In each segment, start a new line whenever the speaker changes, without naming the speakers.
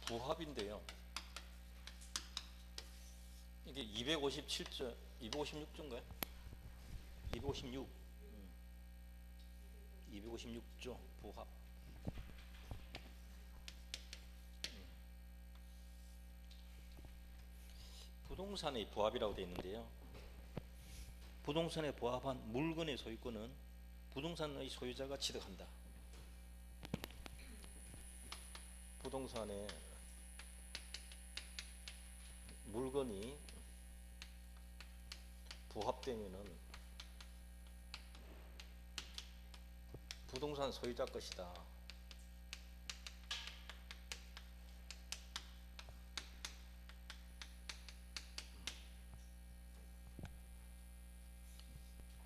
부합인데요. 이게 257조, 256조인가요? 256. 256조 부합. 부동산의 부합이라고 되어 있는데요. 부동산에 부합한 물건의 소유권은 부동산의 소유자가 취득한다. 부동산에 물건이 부합되면은 부동산 소유자 것이다.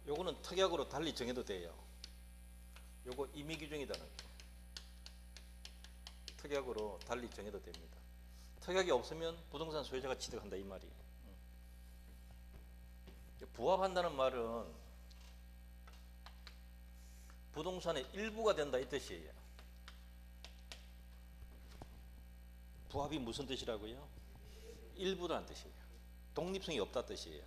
요거는 특약으로 달리 정해도 돼요. 요거 임의 규정이다는 거. 특약으로 달리 정해도 됩니다. 특약이 없으면 부동산 소유자가 취득한다 이 말이에요. 부합한다는 말은 부동산의 일부가 된다 이 뜻이에요. 부합이 무슨 뜻이라고요? 일부라는 뜻이에요. 독립성이 없다 뜻이에요.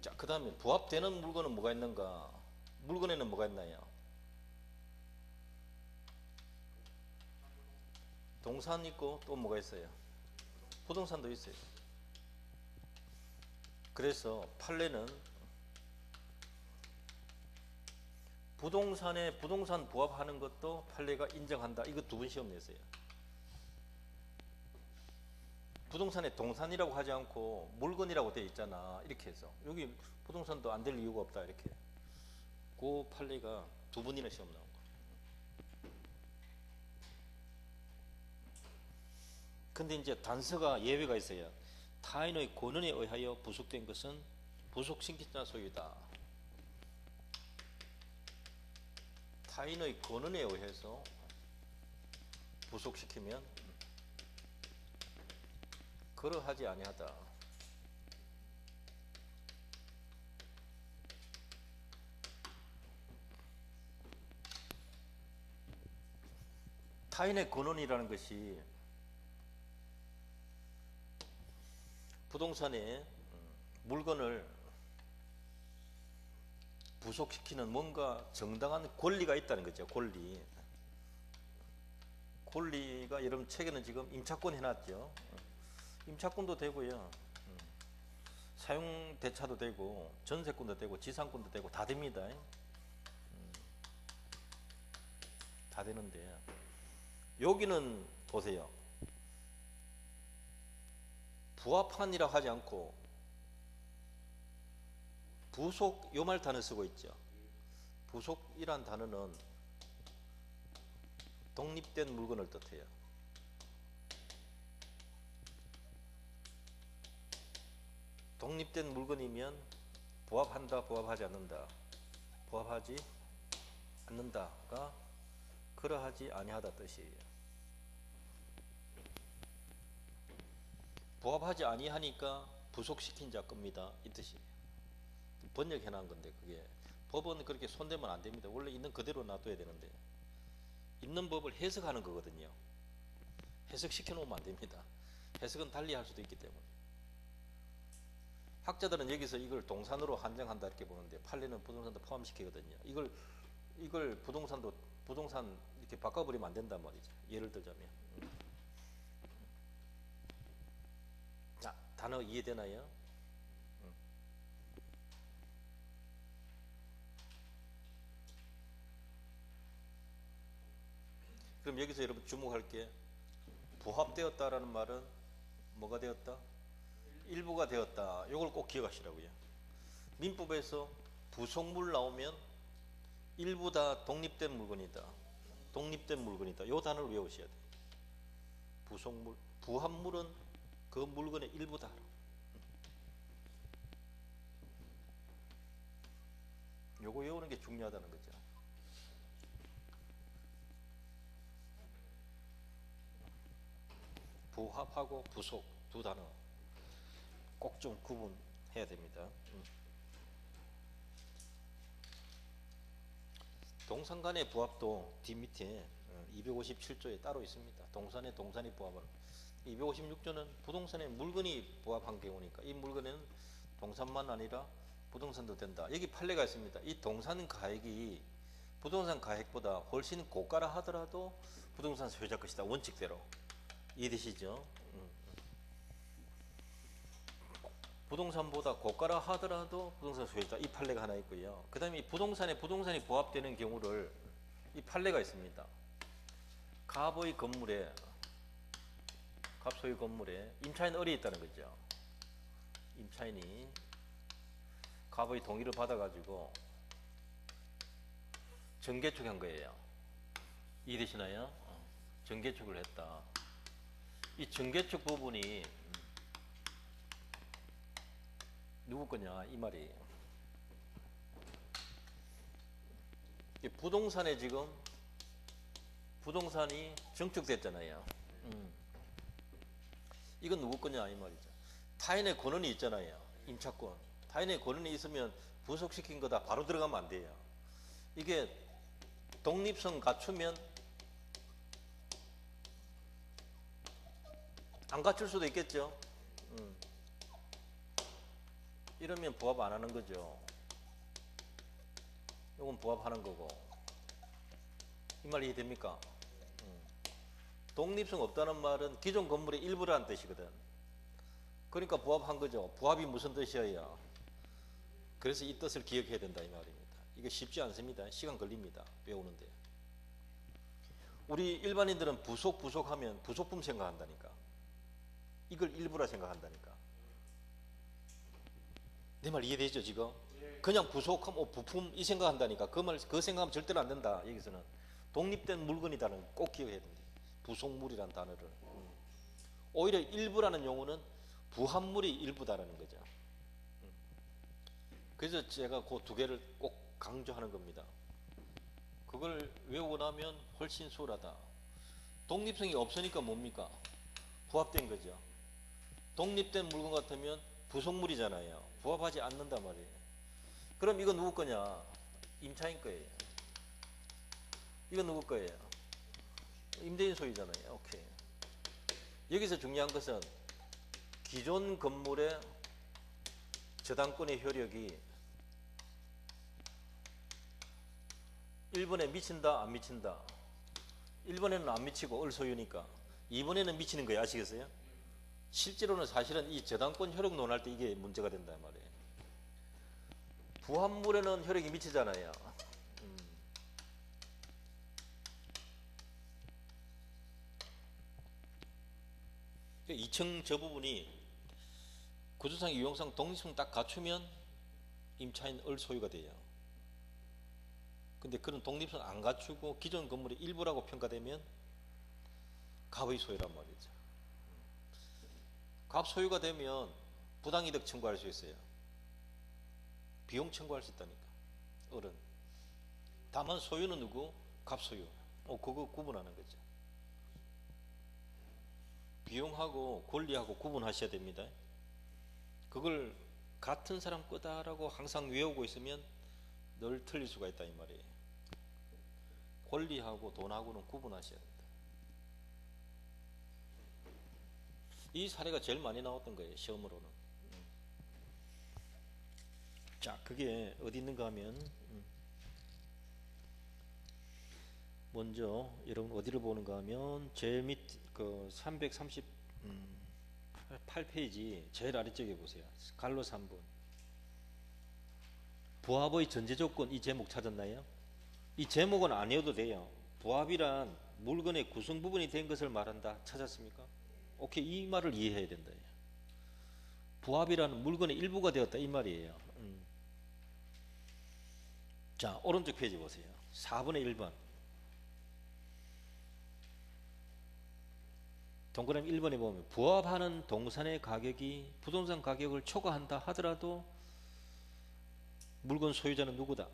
자, 그 다음에 부합되는 물건은 뭐가 있는가? 물건에는 뭐가 있나요? 동산 있고 또 뭐가 있어요? 부동산도 있어요. 그래서 판례는 부동산에 부동산 부합하는 것도 판례가 인정한다. 이거 두 번 시험 냈어요. 부동산에 동산이라고 하지 않고 물건이라고 되어 있잖아. 이렇게 해서 여기 부동산도 안 될 이유가 없다. 이렇게 그 판례가 두 번이나 시험 나온 거예요. 근데 이제 단서가 예외가 있어요. 타인의 권한에 의하여 부속된 것은 부속시킨 자 소유다. 타인의 권한에 의해서 부속시키면 그러하지 아니하다. 타인의 권한이라는 것이 부동산에 물건을 부속시키는 뭔가 정당한 권리가 있다는 거죠. 권리가 여러분 책에는 지금 임차권 해놨죠. 임차권도 되고요. 사용대차도 되고 전세권도 되고 지상권도 되고 다 됩니다. 다 되는데 여기는 보세요. 부합한이라고 하지 않고 부속 요 말 단어 쓰고 있죠. 부속이란 단어는 독립된 물건을 뜻해요. 독립된 물건이면 부합한다, 부합하지 않는다. 부합하지 않는다가 그러하지 아니하다 뜻이에요. 부합하지 아니하니까 부속시킨 자 겁니다. 이 뜻이에요. 번역해 놓은 건데 그게 법은 그렇게 손대면 안 됩니다. 원래 있는 그대로 놔둬야 되는데 있는 법을 해석하는 거거든요. 해석시켜 놓으면 안 됩니다. 해석은 달리 할 수도 있기 때문에. 학자들은 여기서 이걸 동산으로 한정한다 이렇게 보는데 판례는 부동산도 포함시키거든요. 이걸 부동산 이렇게 바꿔버리면 안 된단 말이죠. 예를 들자면. 자, 단어 이해되나요? 그럼 여기서 여러분 주목할 게 부합되었다라는 말은 뭐가 되었다? 일부가 되었다. 이걸 꼭 기억하시라고요. 민법에서 부속물 나오면 일부 다 독립된 물건이다. 독립된 물건이다. 이 단어를 외우셔야 돼요. 부속물, 부합물은 그 물건의 일부다. 요거 외우는 게 중요하다는 거죠. 부합하고 부속 두 단어 꼭 좀 구분해야 됩니다. 동산 간의 부합도 뒷밑에 257조에 따로 있습니다. 동산의 동산이 부합을. 256조는 부동산에 물건이 부합한 경우니까 이 물건에는 동산만 아니라 부동산도 된다. 여기 판례가 있습니다. 이 동산 가액이 부동산 가액보다 훨씬 고가라 하더라도 부동산 소유자 것이다. 원칙대로. 이해되시죠? 부동산보다 고가라 하더라도 부동산 소유자, 이 판례가 하나 있고요. 그 다음에 부동산이 부합되는 경우를 이 판례가 있습니다. 갑의 건물에, 갑소유 건물에 임차인 을이 있다는 거죠. 임차인이 갑의 동의를 받아가지고 정개축한 거예요. 이해되시나요? 정개축을 했다. 이 정개축 부분이 누구 거냐 이 말이에요. 부동산에 지금 부동산이 정축됐잖아요. 이건 누구 거냐 이 말이죠. 타인의 권한이 있잖아요. 임차권. 타인의 권한이 있으면 부속시킨 거다 바로 들어가면 안 돼요. 이게 독립성 갖추면 안 갖출 수도 있겠죠. 이러면 부합 안 하는 거죠. 이건 부합하는 거고. 이 말 이해됩니까? 독립성 없다는 말은 기존 건물의 일부라는 뜻이거든. 그러니까 부합한 거죠. 부합이 무슨 뜻이에요? 그래서 이 뜻을 기억해야 된다 이 말입니다. 이게 쉽지 않습니다. 시간 걸립니다. 배우는데. 우리 일반인들은 부속하면 부속품 생각한다니까. 이걸 일부라 생각한다니까. 내 말 이해되죠 지금? 그냥 부속하면 부품 이 생각한다니까. 그 생각하면 절대로 안 된다. 여기서는 독립된 물건이다는 꼭 기억해야 됩니다. 부속물이라는 단어를. 오히려 일부라는 용어는 부합물이 일부다라는 거죠. 그래서 제가 그 두 개를 꼭 강조하는 겁니다. 그걸 외우고 나면 훨씬 수월하다. 독립성이 없으니까 뭡니까? 부합된 거죠. 독립된 물건 같으면 부속물이잖아요. 부합하지 않는단 말이에요. 그럼 이거 누구 거냐? 임차인 거예요. 이거 누구 거예요? 임대인 소유잖아요. 오케이. 여기서 중요한 것은 기존 건물의 저당권의 효력이 1번에 미친다 안 미친다. 1번에는 안 미치고 을 소유니까 2번에는 미치는 거예요. 아시겠어요? 실제로는 사실은 이 저당권 효력 논할 때 이게 문제가 된단 말이에요. 부합물에는 효력이 미치잖아요. 2층 저 부분이 구조상 유용상 독립성 딱 갖추면 임차인 을 소유가 돼요. 근데 그런 독립성 안 갖추고 기존 건물의 일부라고 평가되면 갑의 소유란 말이죠. 갑 소유가 되면 부당이득 청구할 수 있어요. 비용 청구할 수 있다니까. 을은. 다만 소유는 누구? 갑 소유. 그거 구분하는 거죠. 비용하고 권리하고 구분하셔야 됩니다. 그걸 같은 사람 거다라고 항상 외우고 있으면 늘 틀릴 수가 있다 이 말이에요. 권리하고 돈하고는 구분하셔야 된다. 이 사례가 제일 많이 나왔던 거예요. 시험으로는. 자, 그게 어디 있는가 하면 먼저 여러분 어디를 보는가 하면 제일 밑 그 338페이지 제일 아래쪽에 보세요. 갈로 3번. 부합의 전제 조건 이 제목 찾았나요? 이 제목은 아니어도 돼요. 부합이란 물건의 구성 부분이 된 것을 말한다. 찾았습니까? 오케이, 이 말을 이해해야 된다. 부합이라는 물건의 일부가 되었다 이 말이에요. 자, 오른쪽 페이지 보세요. 4번의 1번. 동그라미 1번에 보면 부합하는 동산의 가격이 부동산 가격을 초과한다 하더라도 물건 소유자는 누구다?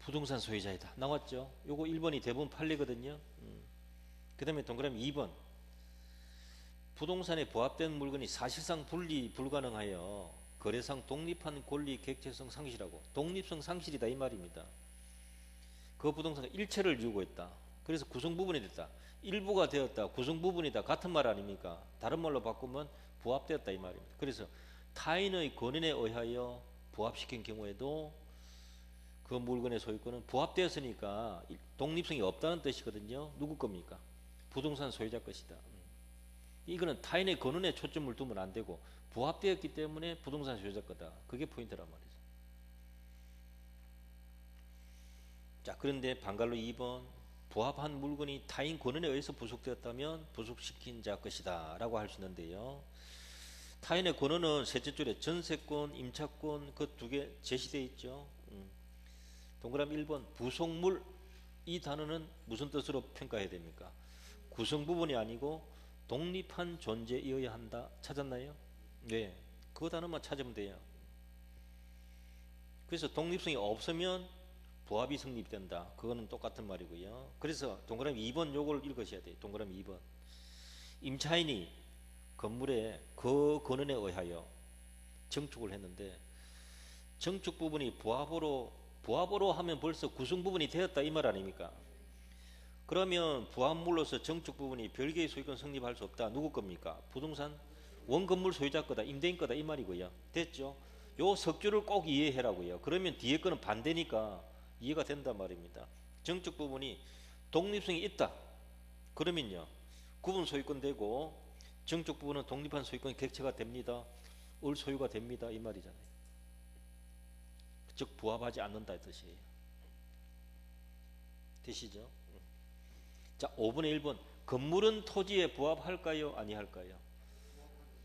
부동산 소유자이다. 나왔죠? 요거 1번이 대부분 판례거든요. 그 다음에 동그라미 2번. 부동산에 부합된 물건이 사실상 분리 불가능하여 거래상 독립한 권리 객체성 상실하고 독립성 상실이다 이 말입니다. 그 부동산가 일체를 지우고 있다. 그래서 구성 부분이 됐다. 일부가 되었다. 구성 부분이다. 같은 말 아닙니까? 다른 말로 바꾸면 부합되었다 이 말입니다. 그래서 타인의 권한에 의하여 부합시킨 경우에도 그 물건의 소유권은 부합되었으니까 독립성이 없다는 뜻이거든요. 누구 겁니까? 부동산 소유자 것이다. 이거는 타인의 권한에 초점을 두면 안 되고 부합되었기 때문에 부동산 소유자 거다. 그게 포인트란 말이죠. 자, 그런데 방갈로 2번 부합한 물건이 타인 권한에 의해서 부속되었다면 부속시킨 자 것이다 라고 할 수 있는데요. 타인의 권한은 셋째 줄에 전세권, 임차권 그 두 개 제시되어 있죠. 동그라미 1번 부속물 이 단어는 무슨 뜻으로 평가해야 됩니까? 구성 부분이 아니고 독립한 존재이어야 한다. 찾았나요? 네, 그 단어만 찾으면 돼요. 그래서 독립성이 없으면 부합이 성립된다. 그거는 똑같은 말이고요. 그래서 동그라미 2번 요걸 읽으셔야 돼요. 동그라미 2번 임차인이 건물에 그 권한에 의하여 증축을 했는데 증축 부분이 부합으로 하면 벌써 구성 부분이 되었다 이 말 아닙니까? 그러면 부합물로서 증축 부분이 별개의 소유권 성립할 수 없다. 누구 겁니까? 부동산 원건물 소유자 거다. 임대인 거다 이 말이고요. 됐죠? 요 석줄을 꼭 이해해라고요. 그러면 뒤에 거는 반대니까 이해가 된단 말입니다. 증축 부분이 독립성이 있다. 그러면요 구분 소유권 되고 증축 부분은 독립한 소유권이 객체가 됩니다. 을 소유가 됩니다. 이 말이잖아요. 즉 부합하지 않는다 이 뜻이에요. 되시죠? 자, 5분의 1번 건물은 토지에 부합할까요? 아니할까요?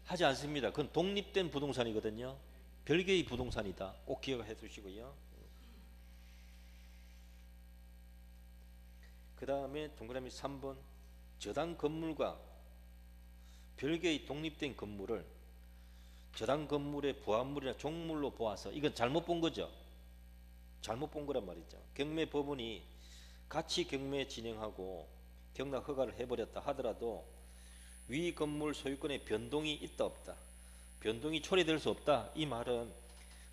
하지 않습니다. 그건 독립된 부동산이거든요. 별개의 부동산이다. 꼭 기억해 두시고요. 그 다음에 동그라미 3번 저당 건물과 별개의 독립된 건물을 저당 건물의 부합물이나 종물로 보아서 이건 잘못 본 거죠. 잘못 본 거란 말이죠. 경매법원이 같이 경매 진행하고 경락 허가를 해버렸다 하더라도 위 건물 소유권에 변동이 있다 없다, 변동이 초래될 수 없다. 이 말은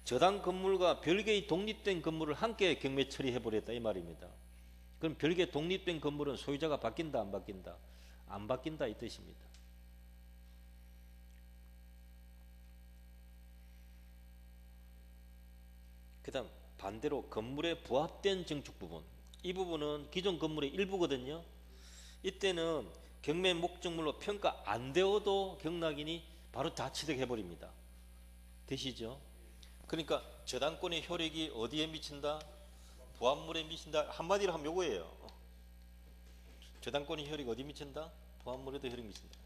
저당 건물과 별개의 독립된 건물을 함께 경매 처리해버렸다 이 말입니다. 그럼 별개 독립된 건물은 소유자가 바뀐다 안 바뀐다? 안 바뀐다 이 뜻입니다. 그 다음 반대로 건물에 부합된 증축 부분, 이 부분은 기존 건물의 일부거든요. 이때는 경매 목적물로 평가 안 되어도 경락인이 바로 다 취득해버립니다. 되시죠? 그러니까 저당권의 효력이 어디에 미친다? 부합물에 미친다. 한마디로 하면 요거예요. 저당권의 효력이 어디 미친다? 부합물에도 효력이 미친다.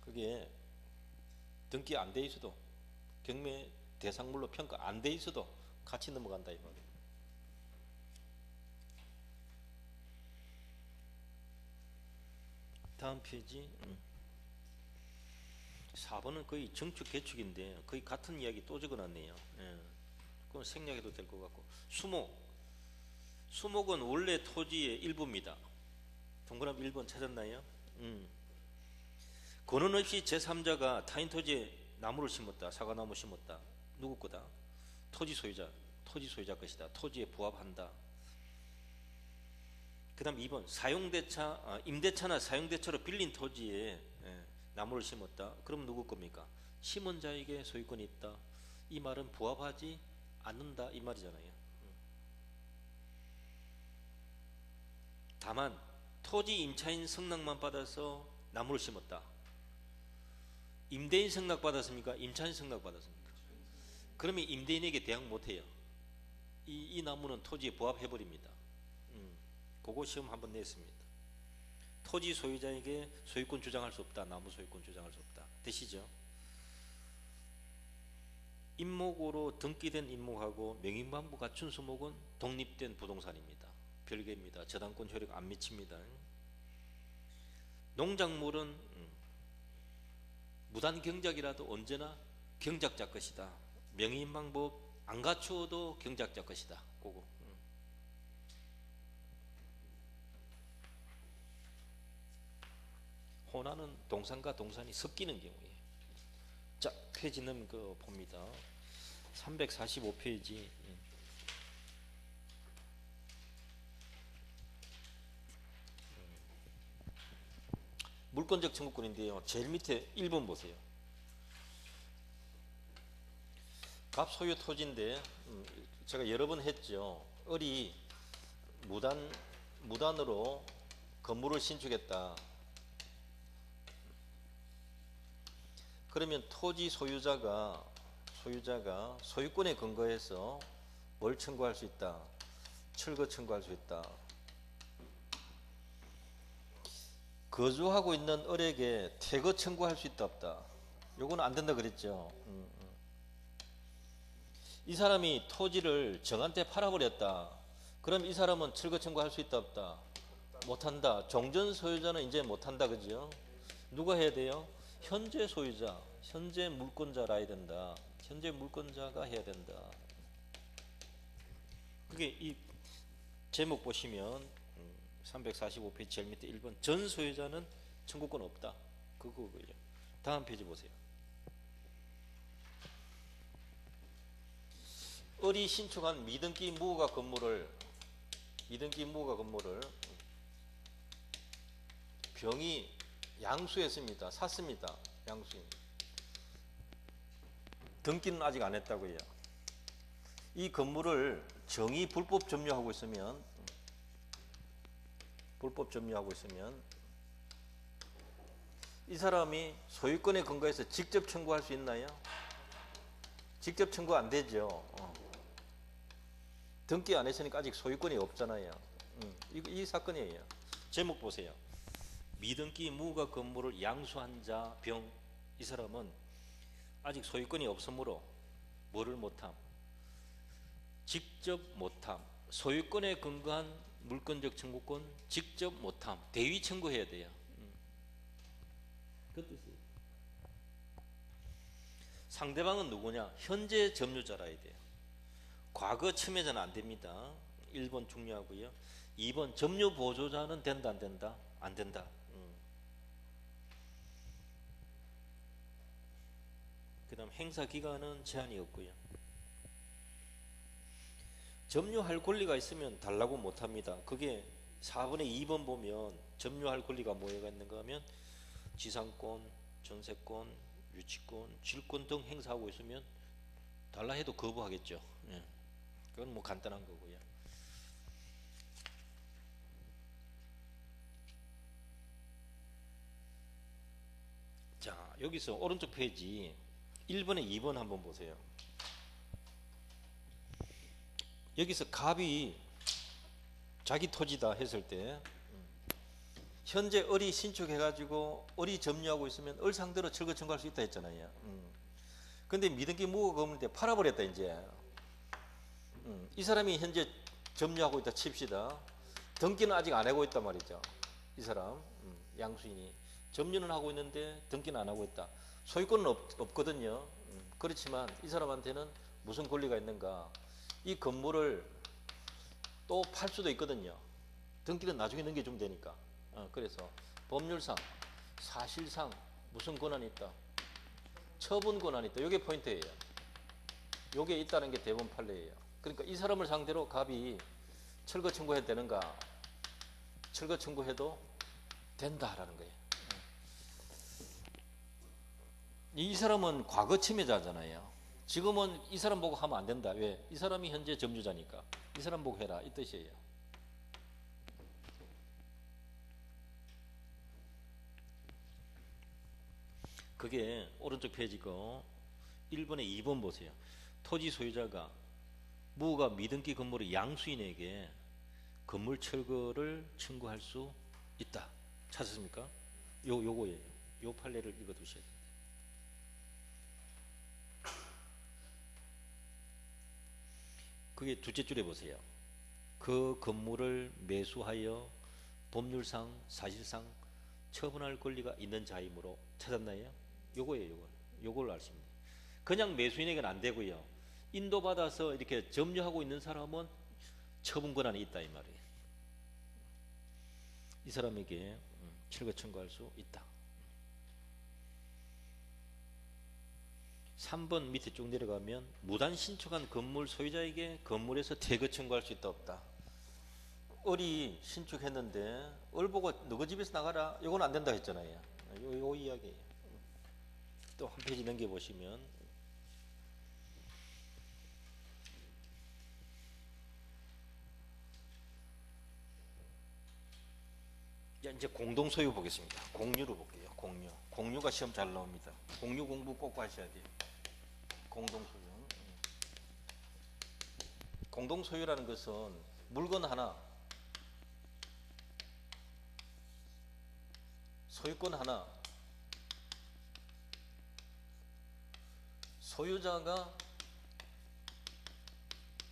그게 등기 안 돼 있어도 경매 대상물로 평가 안 돼 있어도 같이 넘어간다 이 말이에요. 다음 페이지 4번은 거의 증축 개축인데 거의 같은 이야기 또 적어놨네요. 그건 생략해도 될 것 같고 수목은 원래 토지의 일부입니다. 동그라미 1번 찾았나요? 권한 없이 제3자가 타인 토지에 나무를 심었다. 사과나무 심었다. 누구 거다? 토지 소유자 것이다. 토지에 부합한다. 그 다음 2번 임대차나 사용대차로 빌린 토지에 나무를 심었다. 그럼 누구 겁니까? 심은 자에게 소유권이 있다. 이 말은 부합하지 않는다 이 말이잖아요. 다만 토지 임차인 승낙만 받아서 나무를 심었다. 임대인 승낙 받았습니까? 임차인 승낙 받았습니까? 그러면 임대인에게 대항 못해요. 이 나무는 토지에 부합해버립니다. 그거 시험 한번 냈습니다. 토지 소유자에게 소유권 주장할 수 없다. 나무 소유권 주장할 수 없다. 되시죠? 임목으로 등기된 임목하고 명의만부 갖춘 수목은 독립된 부동산입니다. 별개입니다. 저당권 효력 안 미칩니다. 농작물은 무단 경작이라도 언제나 경작자 것이다. 명의인방법 안 갖추어도 경작자 것이다. 그거. 호나는 동산과 동산이 섞이는 경우에. 자, 페이지는 그 봅니다. 345페이지. 물권적 청구권인데요. 제일 밑에 1번 보세요. 갑소유 토지인데 제가 여러 번 했죠. 을이 무단으로 건물을 신축했다. 그러면 토지 소유자가 소유권에 근거해서 뭘 청구할 수 있다? 철거 청구할 수 있다. 거주하고 있는 을에게 퇴거 청구할 수 있다 없다? 요거는 안 된다 그랬죠. 이 사람이 토지를 정한테 팔아버렸다. 그럼 이 사람은 철거 청구할 수 있다 없다? 못한다. 종전 소유자는 이제 못한다 그죠? 누가 해야 돼요? 현재 소유자, 현재 물권자라 해야 된다. 현재 물권자가 해야 된다. 그게 이 제목 보시면 345페이지 제일 밑에 1번 전 소유자는 청구권 없다. 그거고요. 다음 페이지 보세요. 을이 신축한 미등기 무허가 건물을 병이 양수했습니다. 샀습니다. 양수인. 등기는 아직 안 했다고요. 이 건물을 정의 불법 점유하고 있으면 이 사람이 소유권에 근거해서 직접 청구할 수 있나요? 직접 청구 안 되죠. 등기 안 했으니까 아직 소유권이 없잖아요. 이 사건이에요. 제목 보세요. 미등기 무허가 건물을 양수한 자 병. 이 사람은 아직 소유권이 없으므로 뭐를 못함? 직접 못함. 소유권에 근거한 물권적 청구권 직접 못함. 대위 청구해야 돼요. 그 뜻이에요. 상대방은 누구냐? 현재 점유자라야 돼요. 과거 침해자는 안 됩니다. 1번 중요하고요. 2번 점유 보조자는 된다 안 된다? 안 된다. 그 다음 행사 기간은 제한이 없고요. 점유할 권리가 있으면 달라고 못합니다. 그게 4번의 2번 보면 점유할 권리가 뭐가 있는가 하면 지상권, 전세권, 유치권, 질권 등 행사하고 있으면 달라 해도 거부하겠죠. 그건 뭐 간단한 거고요. 자, 여기서 오른쪽 페이지 1번에 2번 한번 보세요. 여기서 갑이 자기 토지다 했을 때 현재 을이 신축해가지고 을이 점유하고 있으면 을 상대로 철거 청구할 수 있다 했잖아요. 근데 미등기 무허가 없는데 팔아버렸다 이제. 이 사람이 현재 점유하고 있다 칩시다. 등기는 아직 안 하고 있단 말이죠. 이 사람 양수인이 점유는 하고 있는데 등기는 안 하고 있다. 소유권은 없거든요. 그렇지만 이 사람한테는 무슨 권리가 있는가? 이 건물을 또 팔 수도 있거든요. 등기는 나중에 넘겨주면 되니까. 그래서 법률상, 사실상 무슨 권한이 있다? 처분 권한이 있다. 이게 포인트예요. 이게 있다는 게 대법원 판례예요. 그러니까 이 사람을 상대로 갑이 철거 청구해도 되는가? 철거 청구해도 된다라는 거예요. 이 사람은 과거 침해자잖아요. 지금은 이 사람 보고 하면 안 된다. 왜? 이 사람이 현재 점유자니까. 이 사람 보고 해라. 이 뜻이에요. 그게 오른쪽 페이지고 1번에 2번 보세요. 토지 소유자가 무허가 미등기 건물의 양수인에게 건물 철거를 청구할 수 있다. 찾았습니까? 요거예요. 요 판례를 읽어 두셔야 돼요. 그게 둘째 줄에 보세요. 그 건물을 매수하여 법률상 사실상 처분할 권리가 있는 자이므로 찾았나요? 요거예요. 요걸 아시면 돼요. 그냥 매수인에게는 안 되고요. 인도받아서 이렇게 점유하고 있는 사람은 처분 권한이 있다 이 말이에요. 이 사람에게 철거 청구할 수 있다. 3번 밑에 쭉 내려가면 무단 신축한 건물 소유자에게 건물에서 퇴거 청구할 수 있다 없다. 을이 신축했는데 을 보고 너희 집에서 나가라. 이건 안 된다 했잖아요. 요 이야기예요. 또 한 페이지 넘겨보시면 이제 공동소유 보겠습니다. 공유로 볼게요. 공유가 시험 잘 나옵니다. 공유 공부 꼭 하셔야 돼요. 공동소유. 공동소유라는 것은 물건 하나, 소유권 하나, 소유자가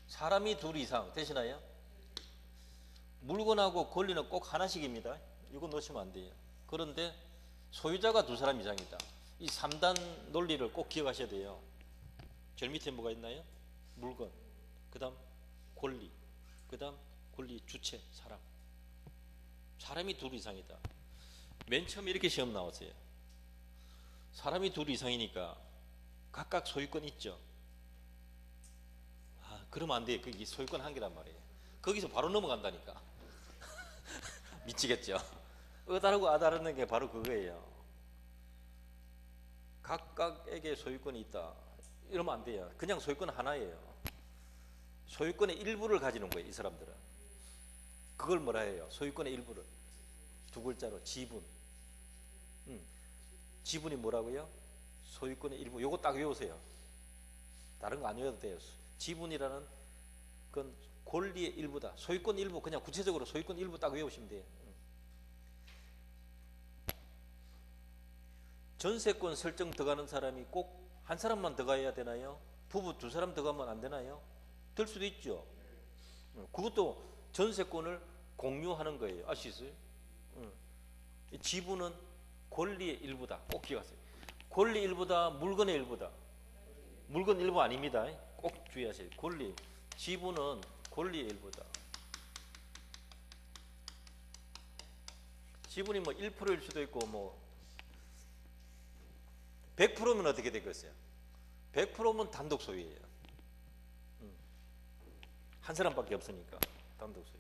사람이 둘 이상 되시나요? 물건하고 권리는 꼭 하나씩입니다. 이거 놓치면 안 돼요. 그런데 소유자가 두 사람 이상이다. 이 3단 논리를 꼭 기억하셔야 돼요. 제일 밑에 뭐가 있나요? 물건, 그 다음 권리, 그 다음 권리 주체, 사람. 사람이 둘 이상이다. 맨 처음에 이렇게 시험 나왔어요. 사람이 둘 이상이니까 각각 소유권 있죠. 그러면 안 돼요. 그게 소유권 한 개란 말이에요. 거기서 바로 넘어간다니까. 미치겠죠. 어다르고 아다르는 게 바로 그거예요. 각각에게 소유권이 있다. 이러면 안 돼요. 그냥 소유권 하나예요. 소유권의 일부를 가지는 거예요. 이 사람들은. 그걸 뭐라 해요? 소유권의 일부를. 두 글자로 지분. 지분이 뭐라고요? 소유권의 일부. 요거 딱 외우세요. 다른 거 안 외워도 돼요. 지분이라는 건 권리의 일부다. 소유권 일부, 그냥 구체적으로 소유권 일부 딱 외우시면 돼요. 전세권 설정 들어가는 사람이 꼭 한 사람만 들어가야 되나요? 부부 두 사람 들어가면 안 되나요? 될 수도 있죠. 그것도 전세권을 공유하는 거예요. 아시겠어요? 지분은 권리의 일부다. 꼭 기억하세요. 권리 일부다, 물건의 일부다. 물건 일부 아닙니다. 꼭 주의하세요. 권리, 지분은 권리의 일부다. 지분이 뭐 1%일 수도 있고 뭐 100%면 어떻게 되겠어요? 100%면 단독 소유예요. 한 사람밖에 없으니까 단독 소유.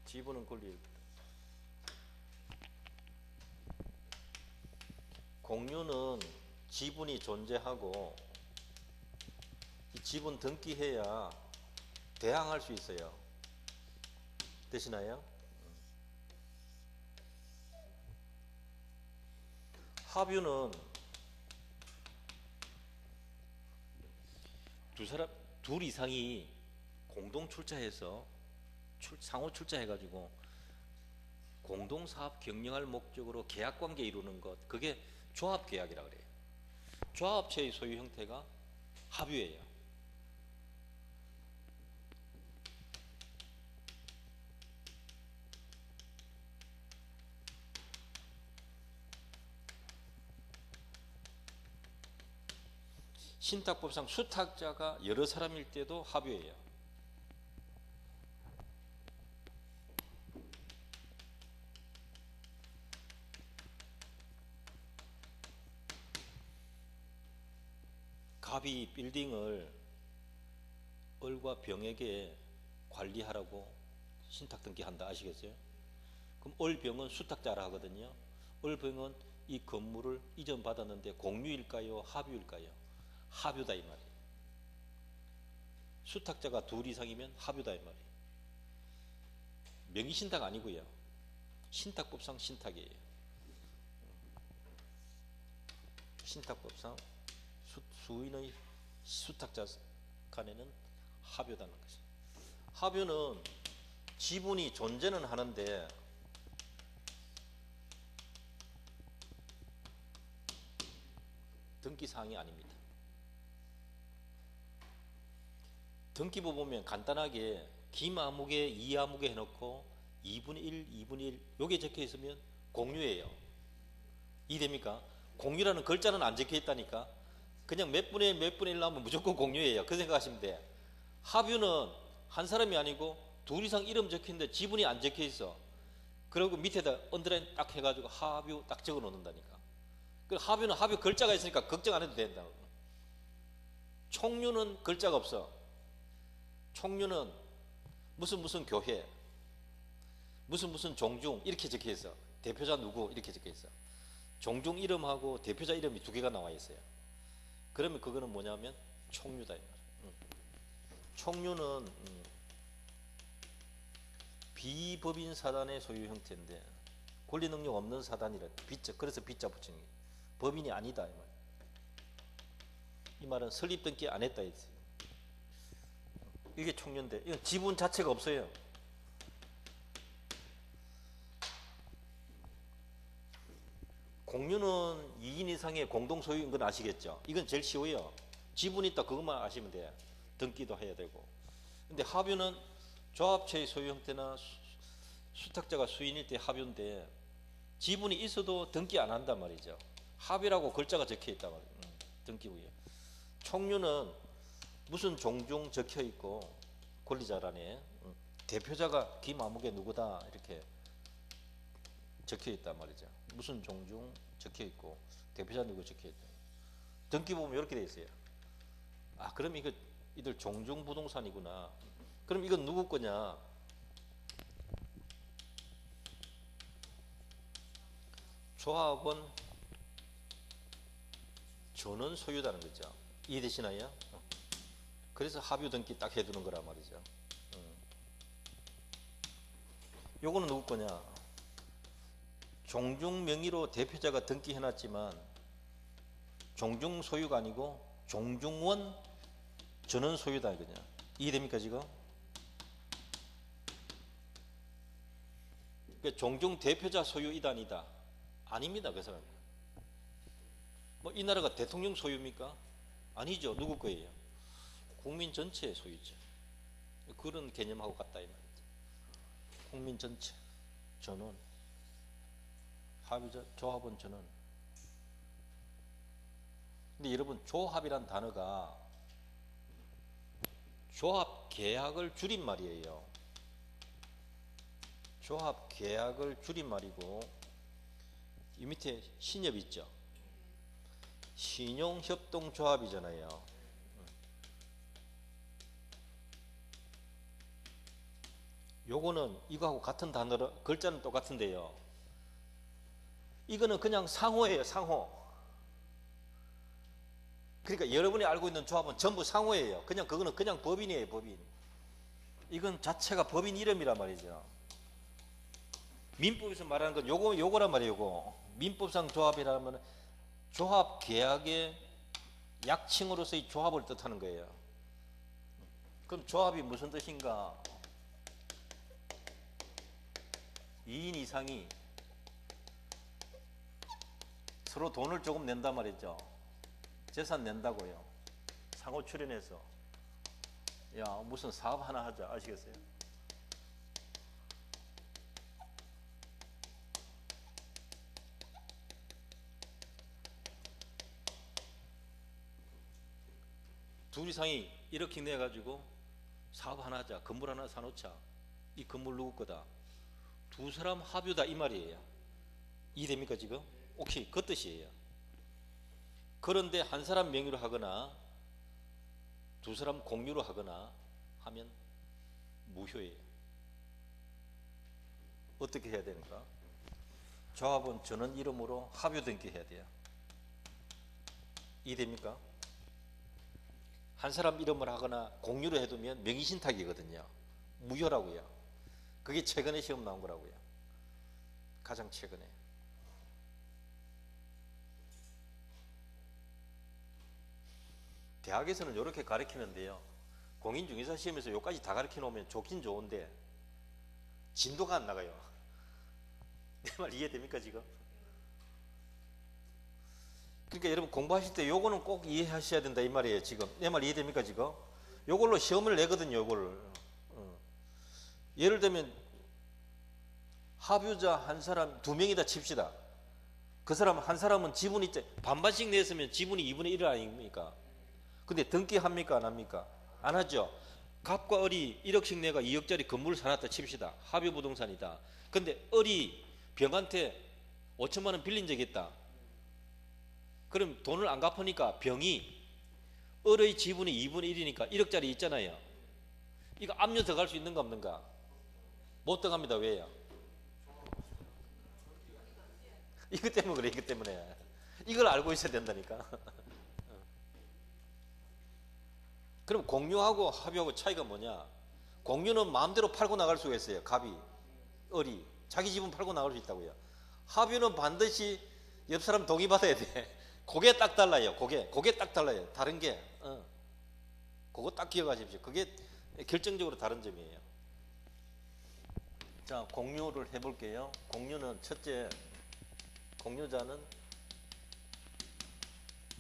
지분은 권리의 일부다. 공유는 지분이 존재하고 이 지분 등기해야 대항할 수 있어요. 되시나요? 합유는 둘 이상이 공동 출자해서 상호 출자해가지고 공동사업 경영할 목적으로 계약관계 이루는 것, 그게 조합계약이라 그래요. 조합체의 소유 형태가 합유예요. 신탁법상 수탁자가 여러 사람일 때도 합유예요. 갑이 빌딩을 을과 병에게 관리하라고 신탁 등기한다. 아시겠어요? 그럼 을병은 수탁자라 하거든요. 을병은 이 건물을 이전받았는데 공유일까요? 합유일까요? 합유다 이 말이에요. 수탁자가 둘 이상이면 합유다 이 말이에요. 명의신탁 아니고요. 신탁법상 신탁이에요. 신탁법상 수인의 수탁자 간에는 합유다는 것이죠. 합유는 지분이 존재는 하는데 등기사항이 아닙니다. 등기부 보면 간단하게 김아무개, 이아무개 해놓고 2분의 1, 2분의 1 요게 적혀 있으면 공유예요. 이해됩니까? 공유라는 글자는 안 적혀 있다니까. 그냥 몇 분의 1, 몇 분의 1 나오면 무조건 공유예요. 그 생각하시면 돼. 합유는 한 사람이 아니고 둘 이상 이름 적혀 있는데 지분이 안 적혀 있어. 그리고 밑에다 언더라인 딱 해가지고 합유 딱 적어 놓는다니까. 그 합유는 합유 글자가 있으니까 걱정 안 해도 된다. 총유는 글자가 없어. 총유는 무슨 교회, 무슨 종중 이렇게 적혀 있어. 대표자 누구 이렇게 적혀 있어. 종중 이름하고 대표자 이름이 두 개가 나와 있어요. 그러면 그거는 뭐냐면 총류다 이 말이야. 총류는 비법인 사단의 소유 형태인데 권리 능력 없는 사단이라 빚자, 그래서 빚자 붙이는 게 법인이 아니다 이 말이야. 이 말은 설립 등기 안 했다 했어요. 이게 총류인데 이건 지분 자체가 없어요. 공유는 2인 이상의 공동 소유인 건 아시겠죠? 이건 제일 쉬워요. 지분 있다 그것만 아시면 돼요. 등기도 해야 되고. 근데 합유는 조합체의 소유 형태나 수탁자가 수인일 때 합유인데 지분이 있어도 등기 안 한단 말이죠. 합유라고 글자가 적혀 있단 말이에요. 등기부에. 총류는 무슨 종중 적혀 있고 권리자란에 대표자가 김아무개 누구다 이렇게 적혀 있단 말이죠. 무슨 종중 적혀 있고 대표자 누구 적혀 있다. 등기 보면 이렇게 돼 있어요. 아, 그럼 이들 종중 부동산이구나. 그럼 이건 누구 거냐? 조합원 전원 소유다는 거죠. 이해되시나요? 그래서 합유 등기 딱 해두는 거란 말이죠. 요거는 누구 거냐? 종중 명의로 대표자가 등기해놨지만 종중 소유가 아니고 종중원 전원 소유다 이거냐? 이해됩니까 지금? 그러니까 종중 대표자 소유이다 아니다? 아닙니다 그 사람. 뭐 이 나라가 대통령 소유입니까? 아니죠. 누구 거예요? 국민 전체의 소유죠. 그런 개념하고 같다 이 말이죠. 국민 전체 전원 합의자 조합원 전원. 근데 여러분 조합이란 단어가 조합 계약을 줄인 말이에요. 조합 계약을 줄인 말이고 이 밑에 신협 있죠. 신용협동조합이잖아요. 요거는 이거하고 같은 단어로 글자는 똑같은데요. 이거는 그냥 상호예요. 상호. 그러니까 여러분이 알고 있는 조합은 전부 상호예요. 그냥 그거는 그냥 법인이에요. 법인. 이건 자체가 법인 이름이란 말이죠. 민법에서 말하는 건 요거란 말이에요. 요거. 민법상 조합이라면 조합 계약의 약칭으로서의 조합을 뜻하는 거예요. 그럼 조합이 무슨 뜻인가? 2인 이상이 서로 돈을 조금 낸단 말이죠. 재산 낸다고요. 상호 출연해서 야 무슨 사업 하나 하자. 아시겠어요? 둘 이상이 1억씩 내가지고 사업 하나 하자. 건물 하나 사놓자. 이 건물 누구 거다? 두 사람 합유다 이 말이에요. 이해됩니까 지금? 오케이, 그 뜻이에요. 그런데 한 사람 명의로 하거나 두 사람 공유로 하거나 하면 무효예요. 어떻게 해야 되는가? 조합원 전원 이름으로 합유 등기해야 돼요. 이해됩니까? 한 사람 이름을 하거나 공유로 해두면 명의신탁이거든요. 무효라고요. 그게 최근에 시험 나온 거라고요. 가장 최근에. 대학에서는 이렇게 가르치는데요. 공인중개사 시험에서 여기까지 다 가르쳐 놓으면 좋긴 좋은데 진도가 안 나가요. 내 말 이해됩니까 지금? 그러니까 여러분 공부하실 때 요거는 꼭 이해하셔야 된다 이 말이에요 지금. 내 말 이해됩니까 지금? 요걸로 시험을 내거든요. 요거를. 예를 들면 합유자 한 사람 2명이다 칩시다. 그 사람 한 사람은 지분이 반반씩 냈으면 지분이 2분의 1 아닙니까? 근데 등기합니까 안 합니까? 안 하죠. 갑과 을이 1억씩 내가 2억짜리 건물을 사놨다 칩시다. 합유 부동산이다. 근데 을이 병한테 5천만 원 빌린 적이 있다. 그럼 돈을 안 갚으니까 병이 을의 지분이 2분의 1이니까 1억짜리 있잖아요. 이거 압류 들어갈 수 있는가 없는가? 못 들어갑니다. 왜요? 이것 때문에 그래. 이것 때문에. 이걸 알고 있어야 된다니까. 그럼 공유하고 합의하고 차이가 뭐냐? 공유는 마음대로 팔고 나갈 수가 있어요. 갑이, 을이. 자기 집은 팔고 나갈 수 있다고요. 합의는 반드시 옆 사람 동의 받아야 돼. 그게 딱 달라요. 그게 딱 달라요. 다른 게. 그거 딱 기억하십시오. 그게 결정적으로 다른 점이에요. 자, 공유를 해볼게요. 공유는 첫째, 공유자는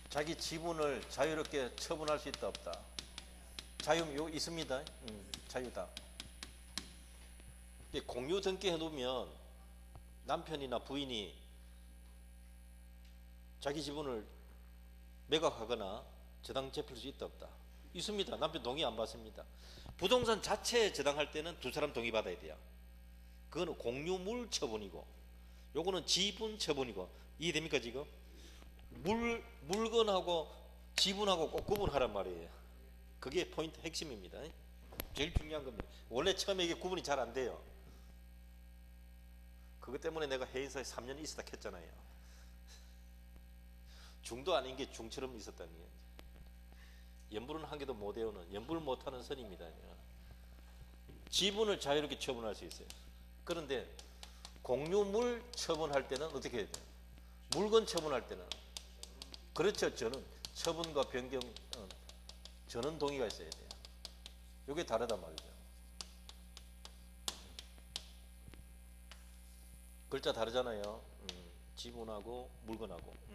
자기 지분을 자유롭게 처분할 수 있다 없다. 자유 있습니다. 자유다. 공유 등기해 놓으면 남편이나 부인이 자기 지분을 매각하거나 저당 제필 수 있다 없다. 있습니다. 남편 동의 안 받습니다. 부동산 자체에 저당할 때는 두 사람 동의 받아야 돼요. 그거는 공유물 처분이고, 요거는 지분 처분이고. 이해됩니까 지금? 물건하고 지분하고 꼭 구분하란 말이에요. 그게 포인트 핵심입니다. 제일 중요한 겁니다. 원래 처음에 이게 구분이 잘 안 돼요. 그것 때문에 내가 해인사에 3년 있었다 했잖아요. 중도 아닌 게 중처럼 있었다는 거예요. 연불은 한 개도 못 외우는, 연불 못하는 선입니다. 지분을 자유롭게 처분할 수 있어요. 그런데 공유물 처분할 때는 어떻게 해야 돼요? 물건 처분할 때는, 그렇죠. 저는 처분과 변경, 전원 동의가 있어야 돼요. 이게 다르단 말이죠. 글자 다르잖아요. 지분하고 물건하고.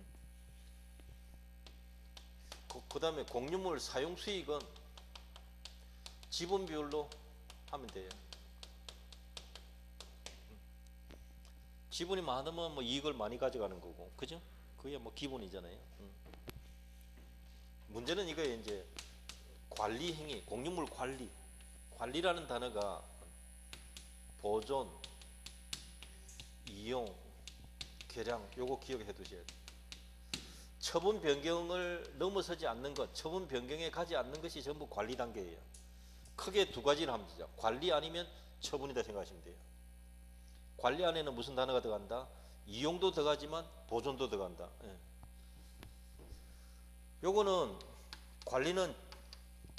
그 다음에 공유물 사용 수익은 지분 비율로 하면 돼요. 지분이 많으면 뭐 이익을 많이 가져가는 거고, 그죠? 그게 뭐 기본이잖아요. 문제는 이거에 이제 관리 행위, 공유물 관리라는 단어가 보존, 이용, 개량, 요거 기억해 두셔야 돼요. 처분 변경을 넘어서지 않는 것, 처분 변경에 가지 않는 것이 전부 관리 단계예요. 크게 두 가지를 하면 되죠. 관리 아니면 처분이다 생각하시면 돼요. 관리 안에는 무슨 단어가 들어간다? 이용도 들어가지만 보존도 들어간다. 예. 요거는 관리는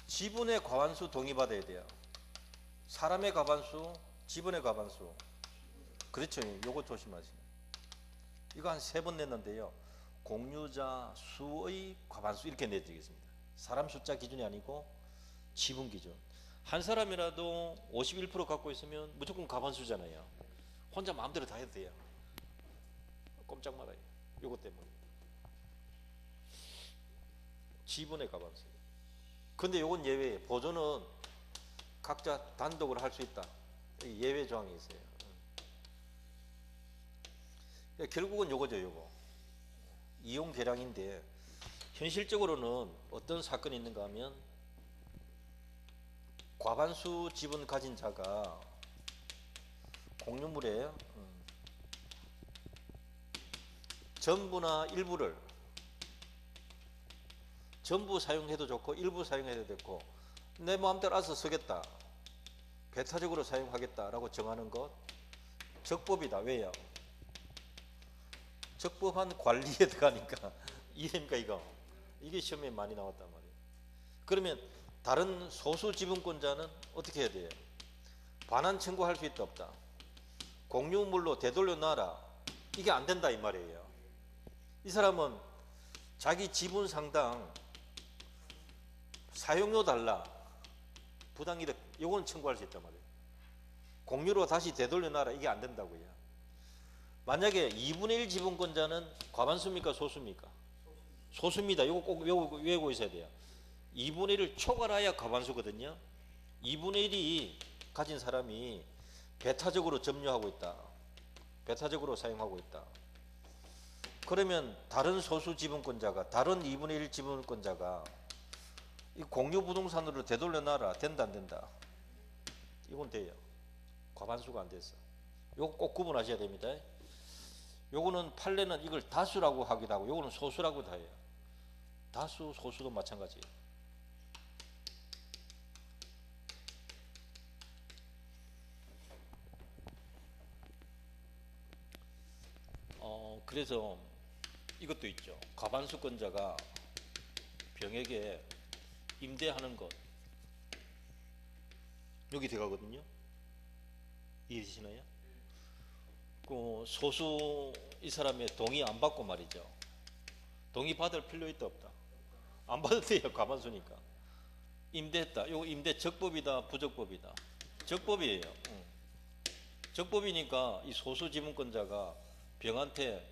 지분의 과반수 동의받아야 돼요. 사람의 과반수, 지분의 과반수. 그렇죠. 요거 조심하세요. 이거 한 3번 냈는데요. 공유자 수의 과반수 이렇게 내드리겠습니다. 사람 숫자 기준이 아니고 지분 기준. 한 사람이라도 51% 갖고 있으면 무조건 과반수잖아요. 혼자 마음대로 다 해도 돼요. 꼼짝 말아요. 요거 때문에. 지분의 과반수. 근데 요건 예외예요. 보존은 각자 단독으로 할 수 있다. 예외 조항이 있어요. 결국은 요거죠. 요거. 이용 계량인데 현실적으로는 어떤 사건이 있는가 하면 과반수 지분 가진 자가 공유물에 전부나 일부를 전부 사용해도 좋고 일부 사용해도 됐고 내 마음대로 알아서 쓰겠다, 배타적으로 사용하겠다라고 정하는 것 적법이다. 왜요? 적법한 관리에 들어가니까. 이해됩니까 이거? 이게 시험에 많이 나왔단 말이에요. 그러면 다른 소수 지분권자는 어떻게 해야 돼요? 반환 청구할 수 있다 없다? 공유물로 되돌려 놔라. 이게 안 된다 이 말이에요. 이 사람은 자기 지분 상당 사용료 달라, 부당이득, 요건 청구할 수 있단 말이에요. 공유로 다시 되돌려 놔라. 이게 안 된다고요. 만약에 2분의 1 지분권자는 과반수입니까? 소수입니까? 소수입니다. 이거 꼭 외우고 있어야 돼요. 2분의 1을 초과해야 과반수거든요. 2분의 1이 가진 사람이 배타적으로 점유하고 있다, 배타적으로 사용하고 있다. 그러면 다른 소수 지분권자가, 다른 2분의 1 지분권자가 이 공유 부동산으로 되돌려 놔라. 된다 안 된다? 이건 돼요. 과반수가 안 됐어. 요거 꼭 구분하셔야 됩니다. 요거는 판례는 이걸 다수라고 하기도 하고 요거는 소수라고 다 해요. 다수, 소수도 마찬가지예요. 그래서 이것도 있죠. 과반수권자가 병에게 임대하는 것 여기 들어가거든요. 이해되시나요? 그 소수 이 사람의 동의 안 받고 말이죠. 동의 받을 필요 있다 없다? 안 받아도 돼요. 과반수니까. 임대했다. 이거 임대 적법이다 부적법이다? 적법이에요. 적법이니까 이 소수 지분권자가 병한테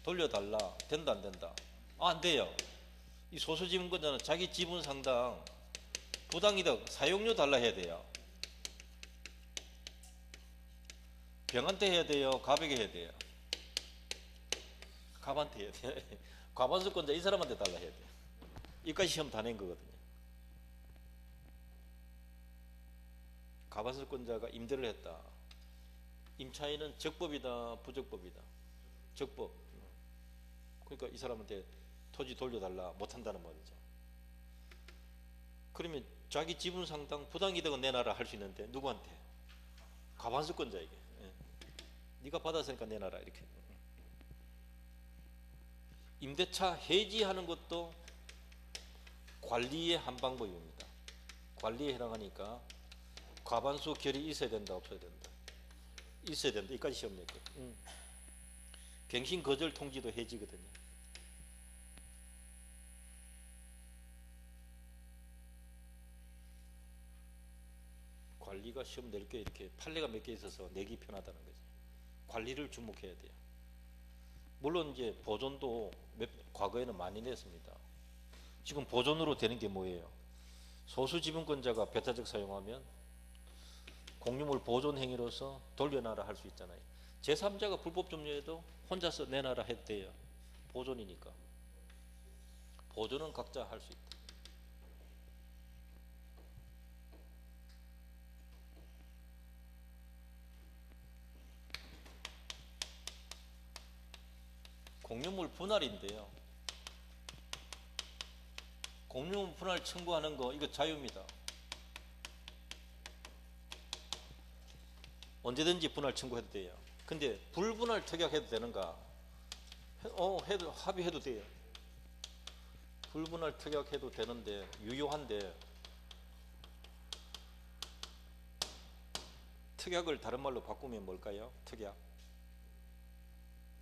돌려달라. 된다 안 된다? 안 돼요. 이 소수 지분권자는 자기 지분 상당 부당이득 사용료 달라 해야 돼요. 병한테 해야 돼요? 갑에게 해야 돼요? 갑한테 해야 돼요. 과반수권자 이 사람한테 달라 해야 돼요. 이까지 시험 다 낸 거거든요. 과반수권자가 임대를 했다. 임차인은 적법이다 부적법이다? 적법. 그러니까 이 사람한테 토지 돌려달라 못한다는 말이죠. 그러면 자기 지분 상당 부당이득은 내놔라 할 수 있는데 누구한테? 과반수권자에게. 네가 받았으니까 내놔라 이렇게. 임대차 해지하는 것도 관리의 한 방법입니다. 관리에 해당하니까 과반수 결의 있어야 된다 없어야 된다? 있어야 된다. 이까지 시험 냈거든요. 갱신 거절 통지도 해지거든요. 관리가 시험 낼 게 이렇게 판례가 몇 개 있어서 내기 편하다는 거죠. 관리를 주목해야 돼요. 물론 이제 보존도 과거에는 많이 냈습니다. 지금 보존으로 되는 게 뭐예요? 소수 지분권자가 배타적 사용하면 공유물 보존 행위로서 돌려놔라 할 수 있잖아요. 제3자가 불법 점유해도 혼자서 내놔라 해도 돼요. 보존이니까. 보존은 각자 할 수 있다. 공유물 분할인데요. 공유물 분할 청구하는 거 이거 자유입니다. 언제든지 분할 청구해도 돼요. 근데 불분할 특약해도 되는가? 해도 합의해도 돼요. 불분할 특약해도 되는데 유효한데 특약을 다른 말로 바꾸면 뭘까요? 특약.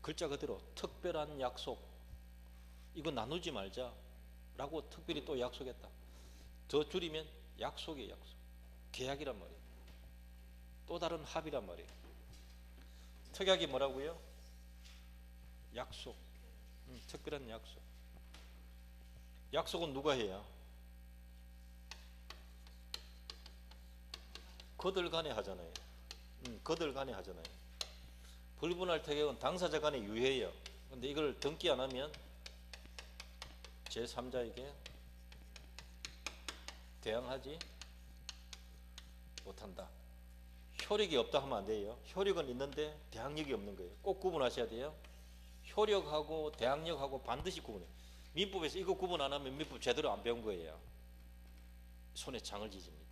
글자 그대로 특별한 약속. 이거 나누지 말자 라고 특별히 또 약속했다. 더 줄이면 약속이에요. 약속. 계약이란 말이에요. 또 다른 합의란 말이에요. 특약이 뭐라고요? 약속. 특별한 약속. 약속은 누가 해야? 그들 간에 하잖아요. 그들 간에 하잖아요. 불분할 특약은 당사자 간에 유효해요. 근데 이걸 등기 안 하면 제3자에게 대항하지 못한다. 효력이 없다 하면 안 돼요. 효력은 있는데 대항력이 없는 거예요. 꼭 구분하셔야 돼요. 효력하고 대항력하고 반드시 구분해요. 민법에서 이거 구분 안 하면 민법 제대로 안 배운 거예요. 손에 장을 지집니다.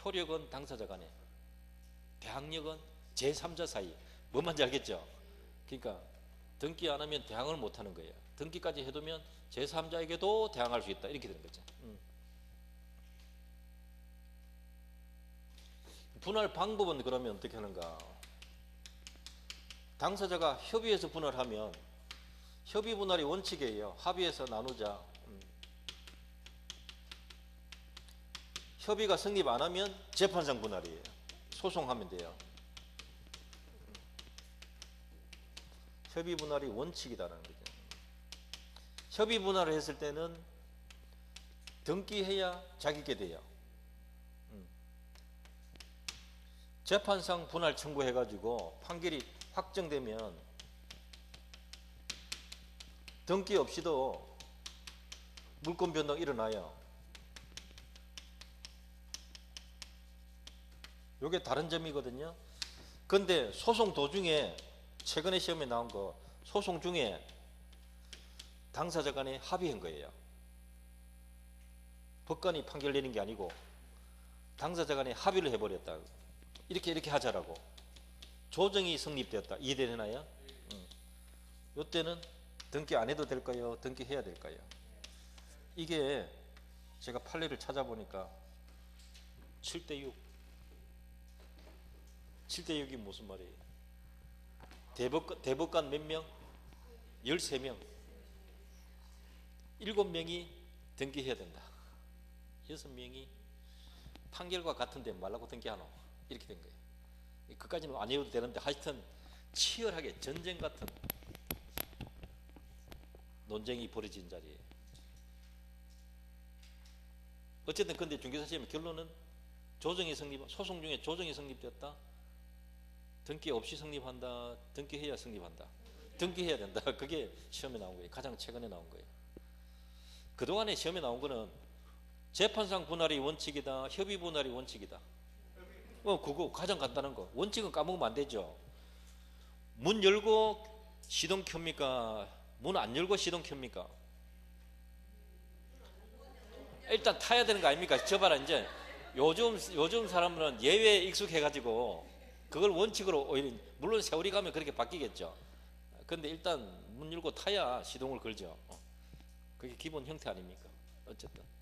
효력은 당사자 간에, 대항력은 제3자 사이. 뭔 말인지 알겠죠? 그러니까 등기 안 하면 대항을 못 하는 거예요. 등기까지 해두면 제3자에게도 대항할 수 있다. 이렇게 되는 거죠. 분할 방법은 그러면 어떻게 하는가? 당사자가 협의해서 분할하면 협의 분할이 원칙이에요. 합의해서 나누자. 협의가 성립 안 하면 재판상 분할이에요. 소송하면 돼요. 협의 분할이 원칙이다라는 거죠. 협의 분할을 했을 때는 등기해야 자기게 돼요. 재판상 분할 청구해가지고 판결이 확정되면 등기 없이도 물권 변동 일어나요. 이게 다른 점이거든요. 근데 소송 도중에 최근에 시험에 나온 거 소송 중에 당사자 간에 합의한 거예요. 법관이 판결 내린 게 아니고 당사자 간에 합의를 해버렸다. 이렇게 하자라고. 조정이 성립되었다. 이해되나요? 이때는 등기 안 해도 될까요? 등기해야 될까요? 이게 제가 판례를 찾아보니까 7대6. 7대6이 무슨 말이에요? 대법관 몇 명? 13명. 7명이 등기해야 된다. 6명이 판결과 같은데 말라고 등기하노? 이렇게 된 거예요. 그까지는 안 해도 되는데 하여튼 치열하게 전쟁 같은 논쟁이 벌어진 자리에 어쨌든 근데 중개사시험 결론은 조정이 소송 중에 조정이 성립되었다. 등기 없이 성립한다. 등기해야 성립한다. 등기해야 된다. 그게 시험에 나온 거예요. 가장 최근에 나온 거예요. 그동안에 시험에 나온 거는 재판상 분할이 원칙이다. 협의 분할이 원칙이다. 그거 가장 간단한 거. 원칙은 까먹으면 안 되죠. 문 열고 시동 켭니까? 문 안 열고 시동 켭니까? 일단 타야 되는 거 아닙니까? 저 봐라, 이제 요즘 사람들은 예외에 익숙해가지고 그걸 원칙으로 오히려, 물론 세월이 가면 그렇게 바뀌겠죠. 근데 일단 문 열고 타야 시동을 걸죠. 그게 기본 형태 아닙니까? 어쨌든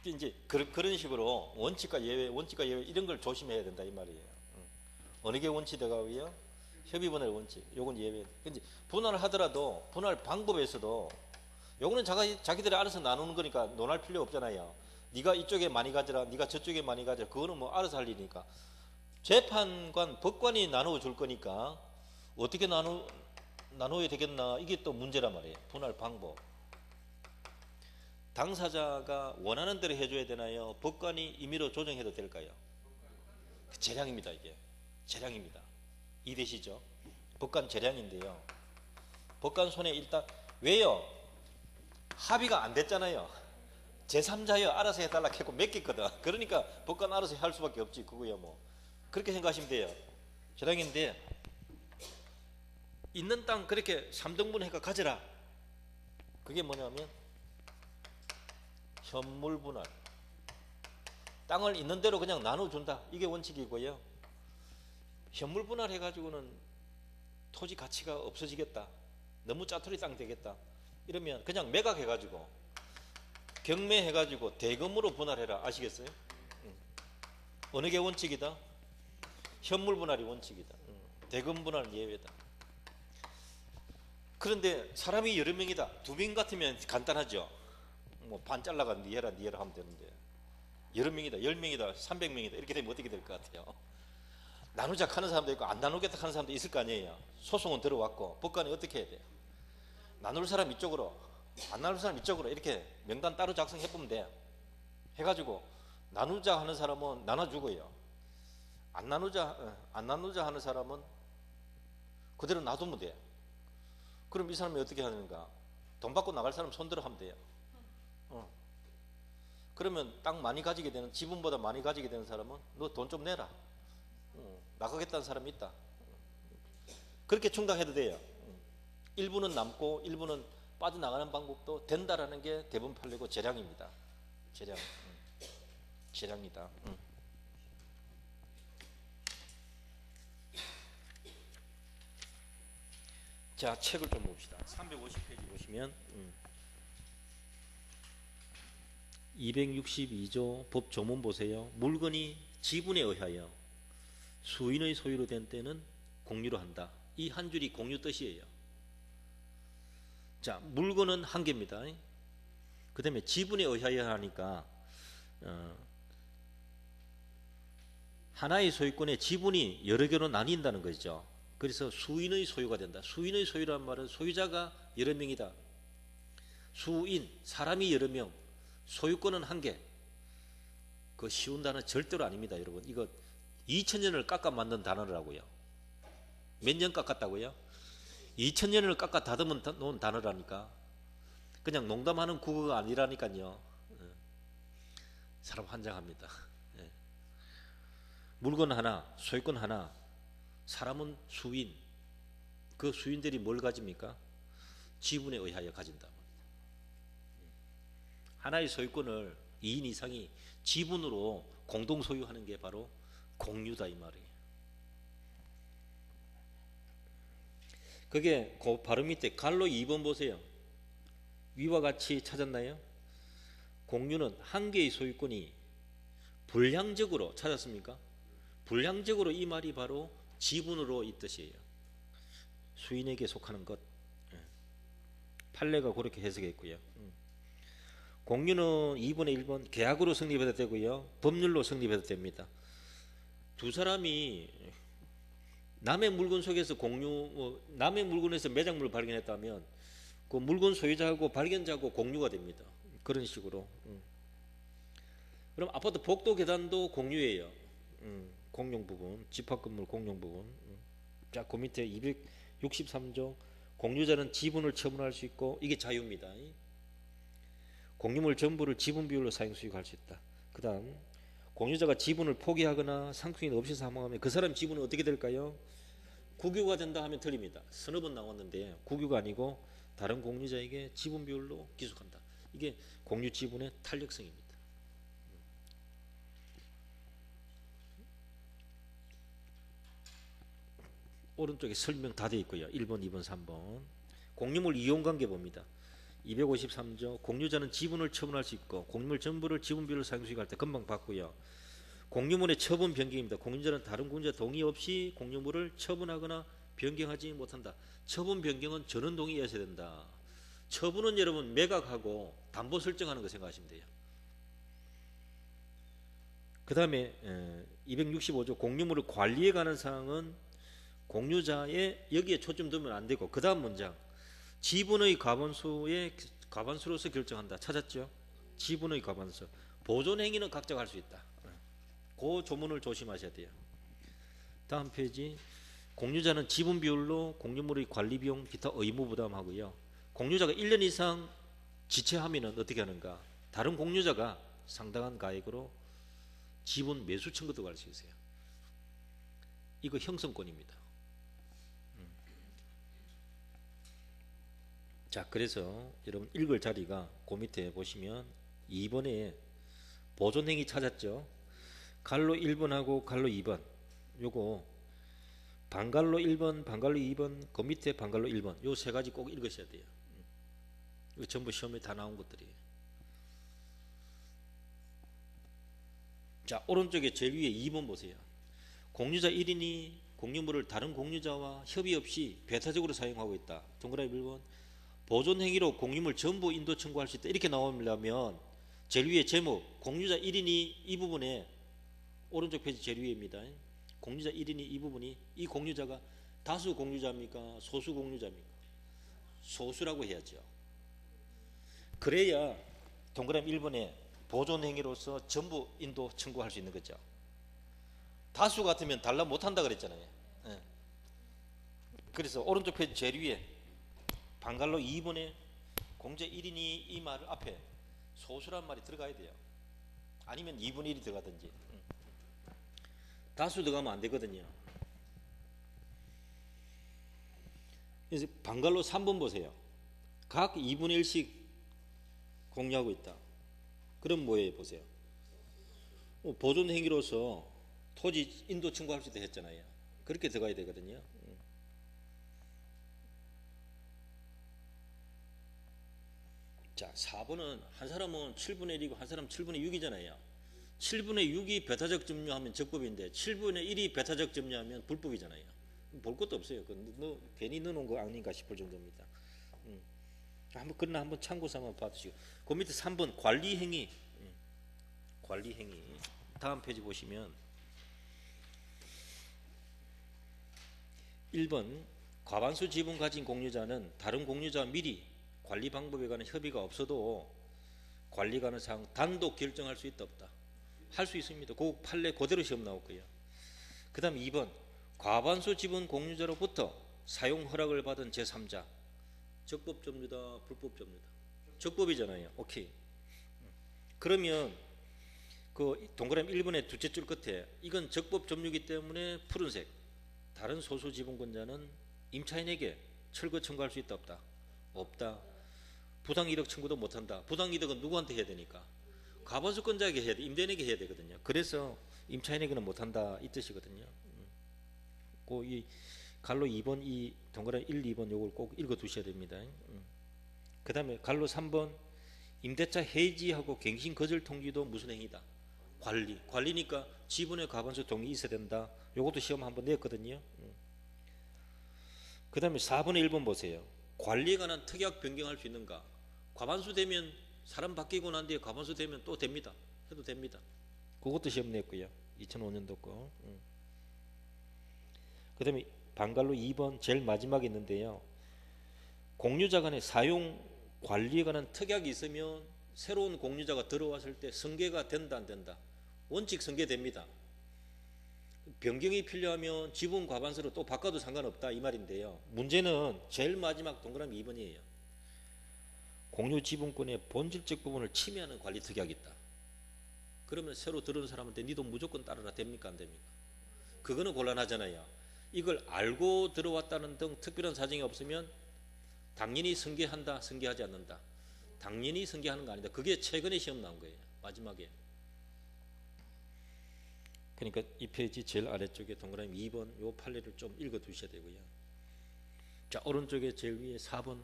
이제 그런 식으로 원칙과 예외 이런 걸 조심해야 된다 이 말이에요. 어느 게 원칙이고요? 협의 분할 원칙. 요건 예외. 근데 분할을 하더라도 분할 방법에서도 요거는 자기들이 알아서 나누는 거니까 논할 필요 없잖아요. 네가 이쪽에 많이 가져라, 네가 저쪽에 많이 가져라. 그거는 뭐 알아서 할 일이니까. 재판관, 법관이 나누어 줄 거니까 어떻게 나누어야 되겠나? 이게 또 문제란 말이에요. 분할 방법. 당사자가 원하는 대로 해줘야 되나요? 법관이 임의로 조정해도 될까요? 재량입니다. 이게 재량입니다. 이해되시죠? 법관 재량인데요. 법관 손에 일단 왜요? 합의가 안 됐잖아요. 제3자여 알아서 해달라 했고 맡겼거든. 그러니까 법관 알아서 할 수밖에 없지. 그거야 뭐. 그렇게 생각하시면 돼요. 재량인데 있는 땅 그렇게 3등분 해가 가져라. 그게 뭐냐면 현물 분할. 땅을 있는 대로 그냥 나눠준다. 이게 원칙이고요. 현물 분할 해가지고는 토지 가치가 없어지겠다. 너무 짜투리 땅 되겠다. 이러면 그냥 매각해가지고 경매해가지고 대금으로 분할해라. 아시겠어요? 어느 게 원칙이다? 현물 분할이 원칙이다. 대금 분할은 예외다. 그런데 사람이 여러 명이다. 2명 같으면 간단하죠. 뭐 반 잘라가 니 해라 하면 되는데 여러 명이다, 10명이다, 300명이다 이렇게 되면 어떻게 될 것 같아요? 나누자 하는 사람도 있고 안 나누겠다 하는 사람도 있을 거 아니에요. 소송은 들어왔고 법관이 어떻게 해야 돼요? 나눌 사람 이쪽으로, 안 나눌 사람 이쪽으로 이렇게 명단 따로 작성해 보면 돼. 해가지고 나누자 하는 사람은 나눠주고요. 안 나누자 하는 사람은 그대로 놔두면 돼. 그럼 이 사람이 어떻게 하는가? 돈 받고 나갈 사람 손들어 하면 돼요. 그러면 땅 많이 가지게 되는, 지분보다 많이 가지게 되는 사람은 너 돈 좀 내라. 나가겠다는 사람이 있다. 그렇게 충당해도 돼요. 일부는 남고 일부는 빠져나가는 방법도 된다라는 게 대법원 판례고 재량입니다. 재량. 재량이다. 자, 책을 좀 봅시다. 350페이지 보시면 262조 법 조문 보세요. 물건이 지분에 의하여 수인의 소유로 된 때는 공유로 한다. 이 한 줄이 공유 뜻이에요. 자, 물건은 한 개입니다. 그 다음에 지분에 의하여 하니까 하나의 소유권의 지분이 여러 개로 나뉜다는 거죠. 그래서 수인의 소유가 된다. 수인의 소유란 말은 소유자가 여러 명이다. 수인, 사람이 여러 명, 소유권은 한 개. 그 쉬운 단어 절대로 아닙니다, 여러분. 이거 2000년을 깎아 만든 단어라고요. 몇 년 깎았다고요? 2000년을 깎아 다듬은 놓은 단어라니까. 그냥 농담하는 국어가 아니라니까요. 사람 환장합니다. 물건 하나, 소유권 하나, 사람은 수인. 그 수인들이 뭘 가집니까? 지분에 의하여 가진다. 하나의 소유권을 2인 이상이 지분으로 공동 소유하는 게 바로 공유다 이 말이에요. 그게 그 바로 밑에 갈로 2번 보세요. 위와 같이 찾았나요? 공유는 한 개의 소유권이 불량적으로 찾았습니까? 불량적으로 이 말이 바로 지분으로 이 뜻이에요. 수인에게 속하는 것. 판례가 그렇게 해석했고요. 공유는 2분의 1번 계약으로 성립해도 되고요. 법률로 성립해도 됩니다. 두 사람이 남의 물건 속에서 남의 물건에서 매장물을 발견했다면 그 물건 소유자하고 발견자하고 공유가 됩니다. 그런 식으로. 그럼 아파트 복도 계단도 공유예요. 공용 부분, 집합 건물 공용 부분. 자, 그 밑에 263조 공유자는 지분을 처분할 수 있고 이게 자유입니다. 공유물 전부를 지분 비율로 사용 수익할 수 있다. 그다음 공유자가 지분을 포기하거나 상속인 없이 사망하면 그 사람 지분은 어떻게 될까요? 국유가 된다 하면 틀립니다. 서너 번 나왔는데 국유가 아니고 다른 공유자에게 지분 비율로 기속한다. 이게 공유 지분의 탄력성입니다. 오른쪽에 설명 다 되어 있고요. 1번, 2번, 3번. 공유물 이용관계 봅니다. 253조 공유자는 지분을 처분할 수 있고 공유물 전부를 지분 비율로 사용 수익할 때 금방 봤고요. 공유물의 처분 변경입니다. 공유자는 다른 공유자 동의 없이 공유물을 처분하거나 변경하지 못한다. 처분 변경은 전원 동의해야 된다. 처분은 여러분 매각하고 담보 설정하는 거 생각하시면 돼요. 그 다음에 265조 공유물을 관리해 가는 사항은 공유자의 여기에 초점 두면 안 되고 그 다음 문장 지분의 과반수로서 결정한다. 찾았죠? 지분의 과반수. 보존 행위는 각자가 할 수 있다. 그 조문을 조심하셔야 돼요. 다음 페이지. 공유자는 지분 비율로 공유물의 관리 비용 기타 의무 부담하고요. 공유자가 1년 이상 지체하면 어떻게 하는가? 다른 공유자가 상당한 가액으로 지분 매수 청구도 할 수 있어요. 이거 형성권입니다. 자, 그래서 여러분 읽을 자리가 그 밑에 보시면 2번에 보존행위 찾았죠. 갈로 1번하고 갈로 2번 요거 반갈로 1번 반갈로 2번 그 밑에 반갈로 1번 요 세 가지 꼭 읽으셔야 돼요. 이거 전부 시험에 다 나온 것들이에요. 자, 오른쪽에 제일 위에 2번 보세요. 공유자 1인이 공유물을 다른 공유자와 협의 없이 배타적으로 사용하고 있다. 동그라미 1번 보존 행위로 공유물 전부 인도 청구할 수 있다. 이렇게 나오려면 제일 위에 제목 공유자 1인이 이 부분에 오른쪽 페이지 제일 위에입니다. 공유자 1인이 이 부분이 이 공유자가 다수 공유자입니까? 소수 공유자입니까? 소수라고 해야죠. 그래야 동그라미 1번에 보존 행위로서 전부 인도 청구할 수 있는 거죠. 다수 같으면 달라 못한다 그랬잖아요. 그래서 오른쪽 페이지 제일 위에 반갈로 2번에 공제 1인이 이 말 앞에 소수란 말이 들어가야 돼요. 아니면 2분의 1이 들어가든지. 다수 들어가면 안 되거든요. 그래서 반갈로 3번 보세요. 각 2분의 1씩 공유하고 있다. 그럼 뭐예요? 보세요. 보존 행위로서 토지 인도 청구할 수 있다 했잖아요. 그렇게 들어가야 되거든요. 자, 4번은 한 사람은 7분의 1이고 한 사람은 7분의 6이잖아요. 7분의 6이 배타적 점유하면 적법인데 7분의 1이 배타적 점유하면 불법이잖아요. 볼 것도 없어요. 뭐 괜히 넣어놓은 거 아닌가 싶을 정도입니다. 그러나 한번 참고삼아 봐주시고 그 밑에 3번 관리 행위. 관리 행위. 다음 페이지 보시면 1번 과반수 지분 가진 공유자는 다른 공유자와 미리 관리 방법에 관한 협의가 없어도 관리 가는 사항 단독 결정할 수 있다 없다? 할 수 있습니다. 그 판례 그대로 시험 나올 거예요. 그 다음 2번 과반수 지분 공유자로부터 사용 허락을 받은 제3자 적법 점유다 불법 점유다? 적법이잖아요. 오케이. 그러면 그 동그라미 1번의 두째 줄 끝에 이건 적법 점유이기 때문에 푸른색 다른 소수 지분권자는 임차인에게 철거 청구할 수 있다 없다? 없다. 부당 이득 청구도 못한다. 부당 이득은 누구한테 해야 되니까? 과반수권자에게 해야 돼. 임대인에게 해야 되거든요. 그래서 임차인에게는 못한다 이 뜻이거든요. 이 갈로 2번 이 동그라미 1, 2번 요걸 꼭 읽어 두셔야 됩니다. 그 다음에 갈로 3번 임대차 해지하고 갱신 거절 통지도 무슨 행위다? 관리니까 지분의 과반수 동의 있어야 된다. 요것도 시험 한번 냈거든요. 그 다음에 4번에 1번 보세요. 관리에 관한 특약 변경할 수 있는가? 과반수 되면 사람 바뀌고 난 뒤에 과반수 되면 또 됩니다. 해도 됩니다. 그것도 시험 냈고요. 2005년도 거. 그 다음에 방갈로 2번 제일 마지막에 있는데요. 공유자 간의 사용 관리에 관한 특약이 있으면 새로운 공유자가 들어왔을 때 승계가 된다 안 된다? 원칙 승계됩니다. 변경이 필요하면 지분 과반수로 또 바꿔도 상관없다 이 말인데요. 문제는 제일 마지막 동그라미 2번이에요. 공유 지분권의 본질적 부분을 침해하는 관리 특약이 있다. 그러면 새로 들어온 사람한테 니도 무조건 따르라 됩니까 안 됩니까? 그거는 곤란하잖아요. 이걸 알고 들어왔다는 등 특별한 사정이 없으면 당연히 승계한다, 승계하지 않는다. 당연히 승계하는 거 아니다. 그게 최근에 시험 나온 거예요. 마지막에. 그러니까 이 페이지 제일 아래쪽에 동그라미 2번 요 판례를 좀 읽어 두셔야 되고요. 자, 오른쪽에 제일 위에 4번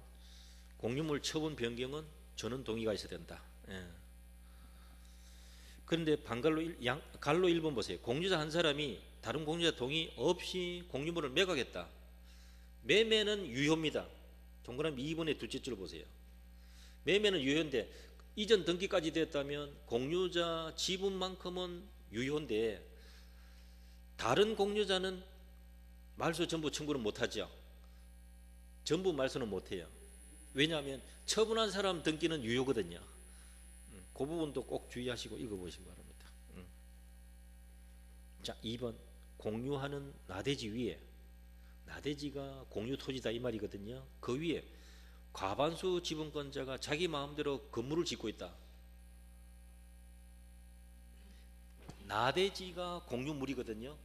공유물 처분 변경은 전원 동의가 있어야 된다. 예. 그런데 갈로 1번 보세요. 공유자 한 사람이 다른 공유자 동의 없이 공유물을 매각했다. 매매는 유효입니다. 동그라미 2번의 둘째 줄 보세요. 매매는 유효인데 이전 등기까지 됐다면 공유자 지분만큼은 유효인데 다른 공유자는 말소 전부 청구를 못하죠. 전부 말소는 못해요. 왜냐하면 처분한 사람 등기는 유효거든요. 그 부분도 꼭 주의하시고 읽어보시기 바랍니다. 자, 2번 공유하는 나대지 위에, 나대지가 공유 토지다 이 말이거든요. 그 위에 과반수 지분권자가 자기 마음대로 건물을 짓고 있다. 나대지가 공유물이거든요.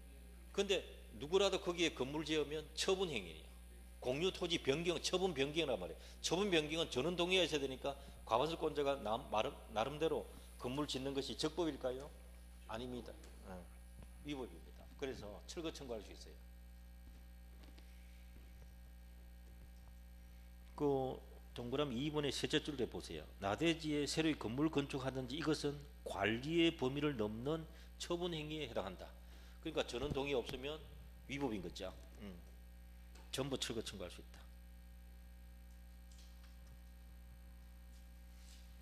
근데 누구라도 거기에 건물 지으면 처분 행위예요. 공유 토지 변경, 처분 변경이란 말이에요. 처분 변경은 전원 동의가 있어야 되니까 과반수권자가 나름대로 건물 짓는 것이 적법일까요? 아닙니다. 위법입니다. 그래서 철거 청구할 수 있어요. 그 동그라미 2번의 셋째 줄에 보세요. 나대지에 새로이 건물 건축하든지 이것은 관리의 범위를 넘는 처분 행위에 해당한다. 그러니까 전원 동의 없으면 위법인 거죠. 전부 철거 청구할 수 있다.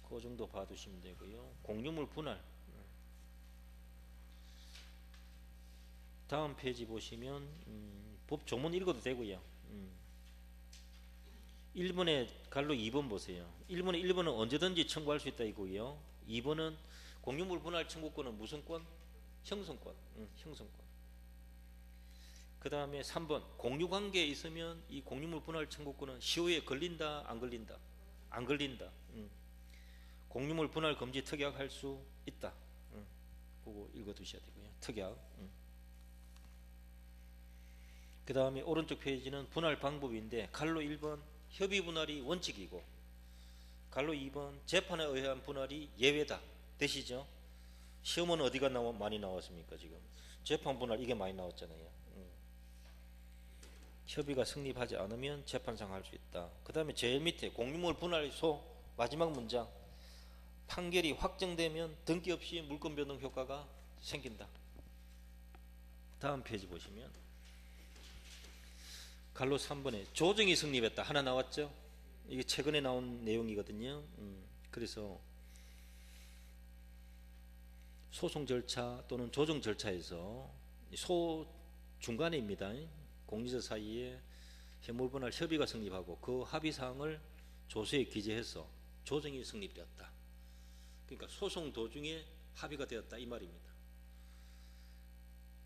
그 정도 봐두시면 되고요. 공유물 분할. 다음 페이지 보시면 법 조문 읽어도 되고요. 1번에 갈로 2번 보세요. 1번은 언제든지 청구할 수 있다 이거고요. 2번은 공유물 분할 청구권은 무슨 권? 형성권. 형성권. 그 다음에 3번 공유관계에 있으면 이 공유물 분할 청구권은 시효에 걸린다 안 걸린다? 안 걸린다. 공유물 분할 금지 특약할 수 있다. 그거 읽어두셔야 되고요. 특약. 그 다음에 오른쪽 페이지는 분할 방법인데 갈로 1번 협의 분할이 원칙이고 갈로 2번 재판에 의한 분할이 예외다. 되시죠? 시험은 어디가 많이 나왔습니까? 지금 재판 분할 이게 많이 나왔잖아요. 협의가 성립하지 않으면 재판상 할 수 있다. 그 다음에 제일 밑에 공유물 분할소 마지막 문장 판결이 확정되면 등기 없이 물권 변동 효과가 생긴다. 다음 페이지 보시면 갈로 3번에 조정이 성립했다. 하나 나왔죠? 이게 최근에 나온 내용이거든요. 그래서 소송 절차 또는 조정 절차에서 소 중간에입니다. 공유자 사이에 해물분할 협의가 성립하고 그 합의사항을 조서에 기재해서 조정이 성립되었다. 그러니까 소송 도중에 합의가 되었다 이 말입니다.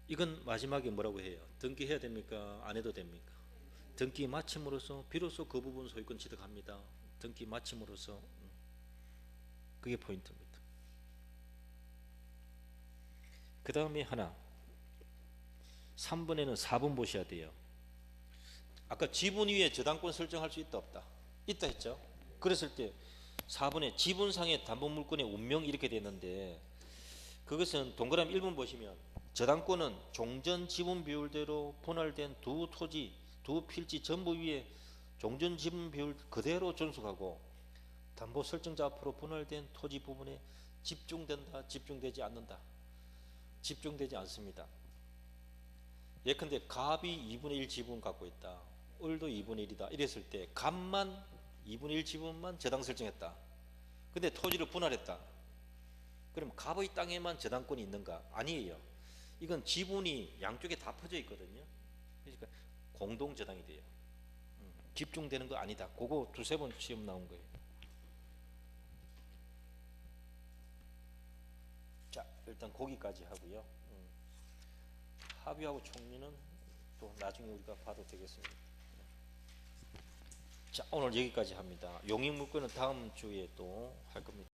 이건 마지막에 뭐라고 해요? 등기해야 됩니까? 안 해도 됩니까? 등기 마침으로써 비로소 그 부분 소유권 취득합니다. 등기 마침으로써. 그게 포인트입니다. 그 다음에 하나 3번에는 4번 보셔야 돼요. 아까 지분 위에 저당권 설정할 수 있다 없다? 있다 했죠. 그랬을 때 4번에 지분상의 담보물권의 운명 이렇게 되는데 그것은 동그라미 1번 보시면 저당권은 종전 지분 비율대로 분할된 두 토지, 두 필지 전부 위에 종전 지분 비율 그대로 준수하고 담보 설정자 앞으로 분할된 토지 부분에 집중된다, 집중되지 않는다. 집중되지 않습니다. 예컨대 갑이 2분의 1 지분 갖고 있다. 을도 2분의 1이다. 이랬을 때 갑만 2분의 1 지분만 저당 설정했다. 근데 토지를 분할했다. 그럼 갑의 땅에만 저당권이 있는가? 아니에요. 이건 지분이 양쪽에 다 퍼져 있거든요. 그러니까 공동 저당이 돼요. 집중되는 거 아니다. 그거 두세 번 시험 나온 거예요. 자, 일단 거기까지 하고요. 합의하고 총리는 또 나중에 우리가 봐도 되겠습니다. 자, 오늘 여기까지 합니다. 용익물권은 다음 주에 또 할 겁니다.